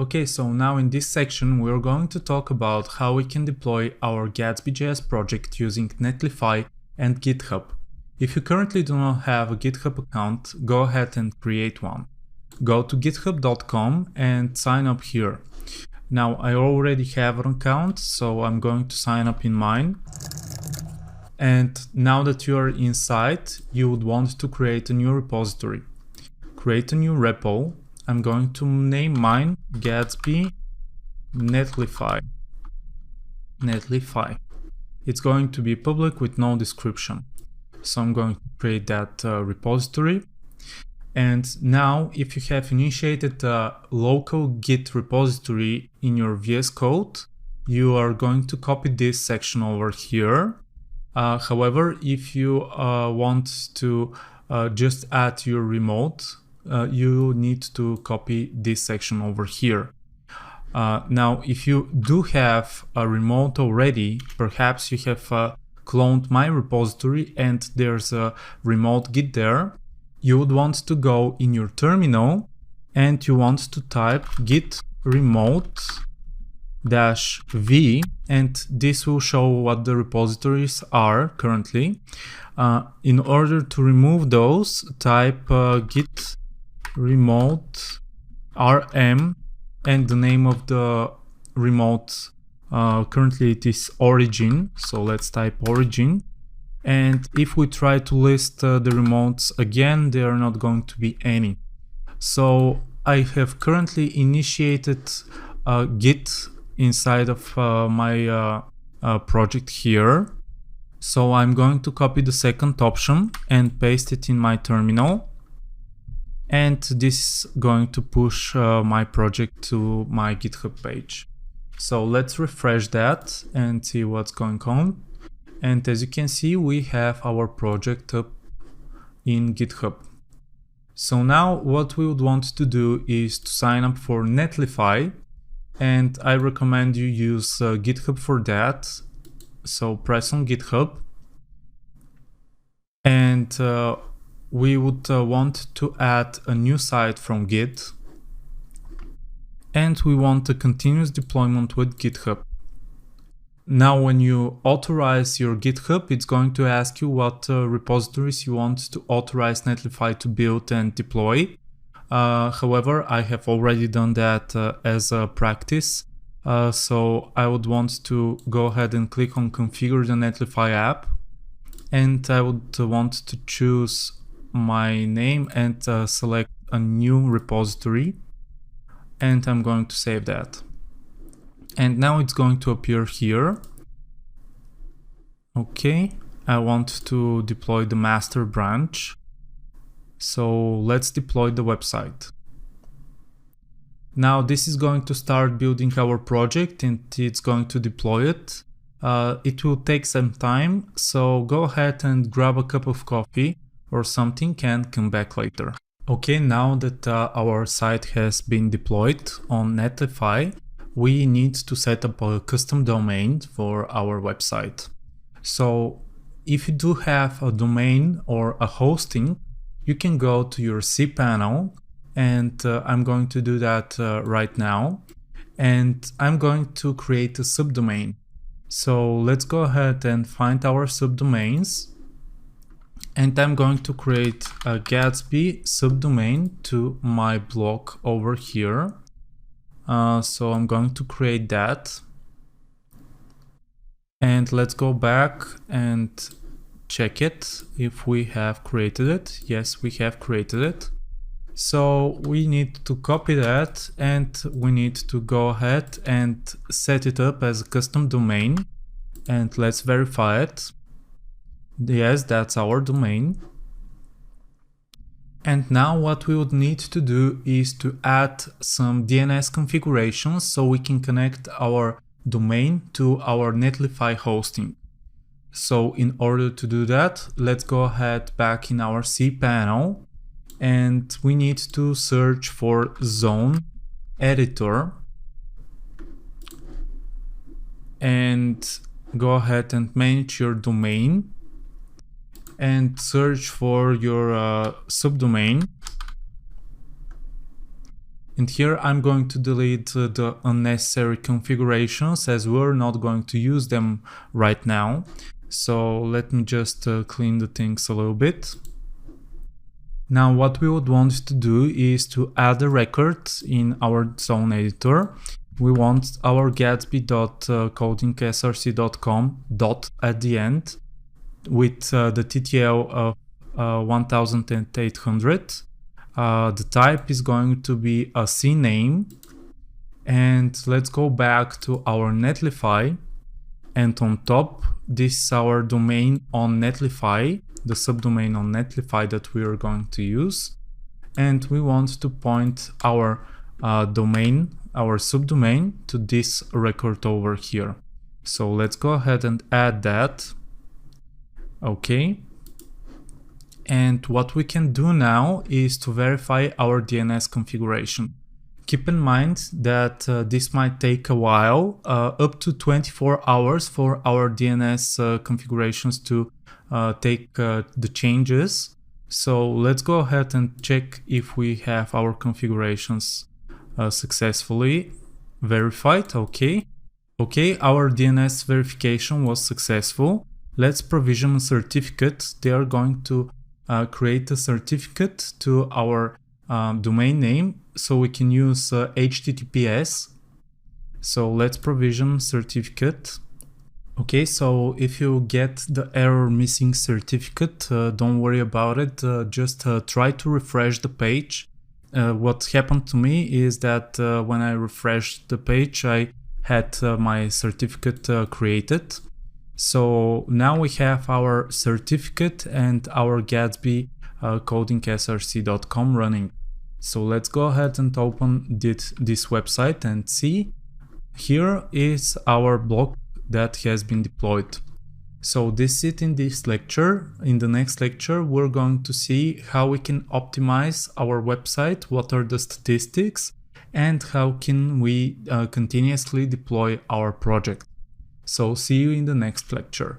Okay, so now in this section we're going to talk about how we can deploy our Gatsby.js project using Netlify and GitHub. If you currently do not have a GitHub account, go ahead and create one. Go to github.com and sign up here. Now I already have an account, so I'm going to sign up in mine. And now that you are inside, you would want to create a new repository. Create a new repo. I'm going to name mine Gatsby Netlify. It's going to be public with no description. So I'm going to create that repository. And now if you have initiated a local Git repository in your VS Code, you are going to copy this section over here. However, if you want to just add your remote, you need to copy this section over here. Now, if you do have a remote already, perhaps you have cloned my repository and there's a remote Git there, you would want to go in your terminal and you want to type git remote -v, and this will show what the repositories are currently. In order to remove those, type git remote rm and the name of the remote. Currently it is origin, so let's type origin. And if we try to list the remotes again, there are not going to be any. So I have currently initiated Git inside of my project here. So I'm going to copy the second option and paste it in my terminal. And this is going to push my project to my GitHub page. So let's refresh that and see what's going on. And as you can see, we have our project up in GitHub. So now what we would want to do is to sign up for Netlify, and I recommend you use GitHub for that. So press on GitHub, and we would want to add a new site from Git, and we want a continuous deployment with GitHub. Now when you authorize your GitHub, it's going to ask you what repositories you want to authorize Netlify to build and deploy. However, I have already done that as a practice. So I would want to go ahead and click on configure the Netlify app. And I would want to choose my name and select a new repository. And I'm going to save that. And now it's going to appear here. Okay, I want to deploy the master branch. So let's deploy the website. Now this is going to start building our project and it's going to deploy it. It will take some time, so go ahead and grab a cup of coffee or something and come back later. Okay, now that our site has been deployed on Netlify, we need to set up a custom domain for our website. So if you do have a domain or a hosting, you can go to your cPanel, and I'm going to do that right now. And I'm going to create a subdomain. So let's go ahead and find our subdomains. And I'm going to create a Gatsby subdomain to my blog over here. So I'm going to create that, and let's go back and check it if we have created it. Yes, we have created it. So we need to copy that and we need to go ahead and set it up as a custom domain, and let's verify it. Yes, that's our domain. And now what we would need to do is to add some DNS configurations so we can connect our domain to our Netlify hosting. So in order to do that, let's go ahead back in our cPanel, and we need to search for zone editor and go ahead and manage your domain. And search for your subdomain. And here I'm going to delete the unnecessary configurations as we're not going to use them right now. So let me just clean the things a little bit. Now what we would want to do is to add a record in our zone editor. We want our gatsby.codingsrc.com dot at the end with the TTL of 1800. The type is going to be a CNAME. And let's go back to our Netlify. And on top, this is our domain on Netlify, the subdomain on Netlify that we are going to use. And we want to point our domain, our subdomain, to this record over here. So let's go ahead and add that. Okay. And what we can do now is to verify our DNS configuration. Keep in mind that this might take a while, up to 24 hours for our DNS configurations to take the changes. So let's go ahead and check if we have our configurations successfully verified. Okay, our DNS verification was successful. Let's provision a certificate. They are going to create a certificate to our domain name so we can use HTTPS. So let's provision certificate. Okay, so if you get the error missing certificate, don't worry about it. Just try to refresh the page. What happened to me is that when I refreshed the page, I had my certificate created. So now we have our certificate and our Gatsby codingsrc.com running. So let's go ahead and open this website and see. Here is our block that has been deployed. So this is it in this lecture. In the next lecture, we're going to see how we can optimize our website, what are the statistics, and how can we continuously deploy our project. So see you in the next lecture.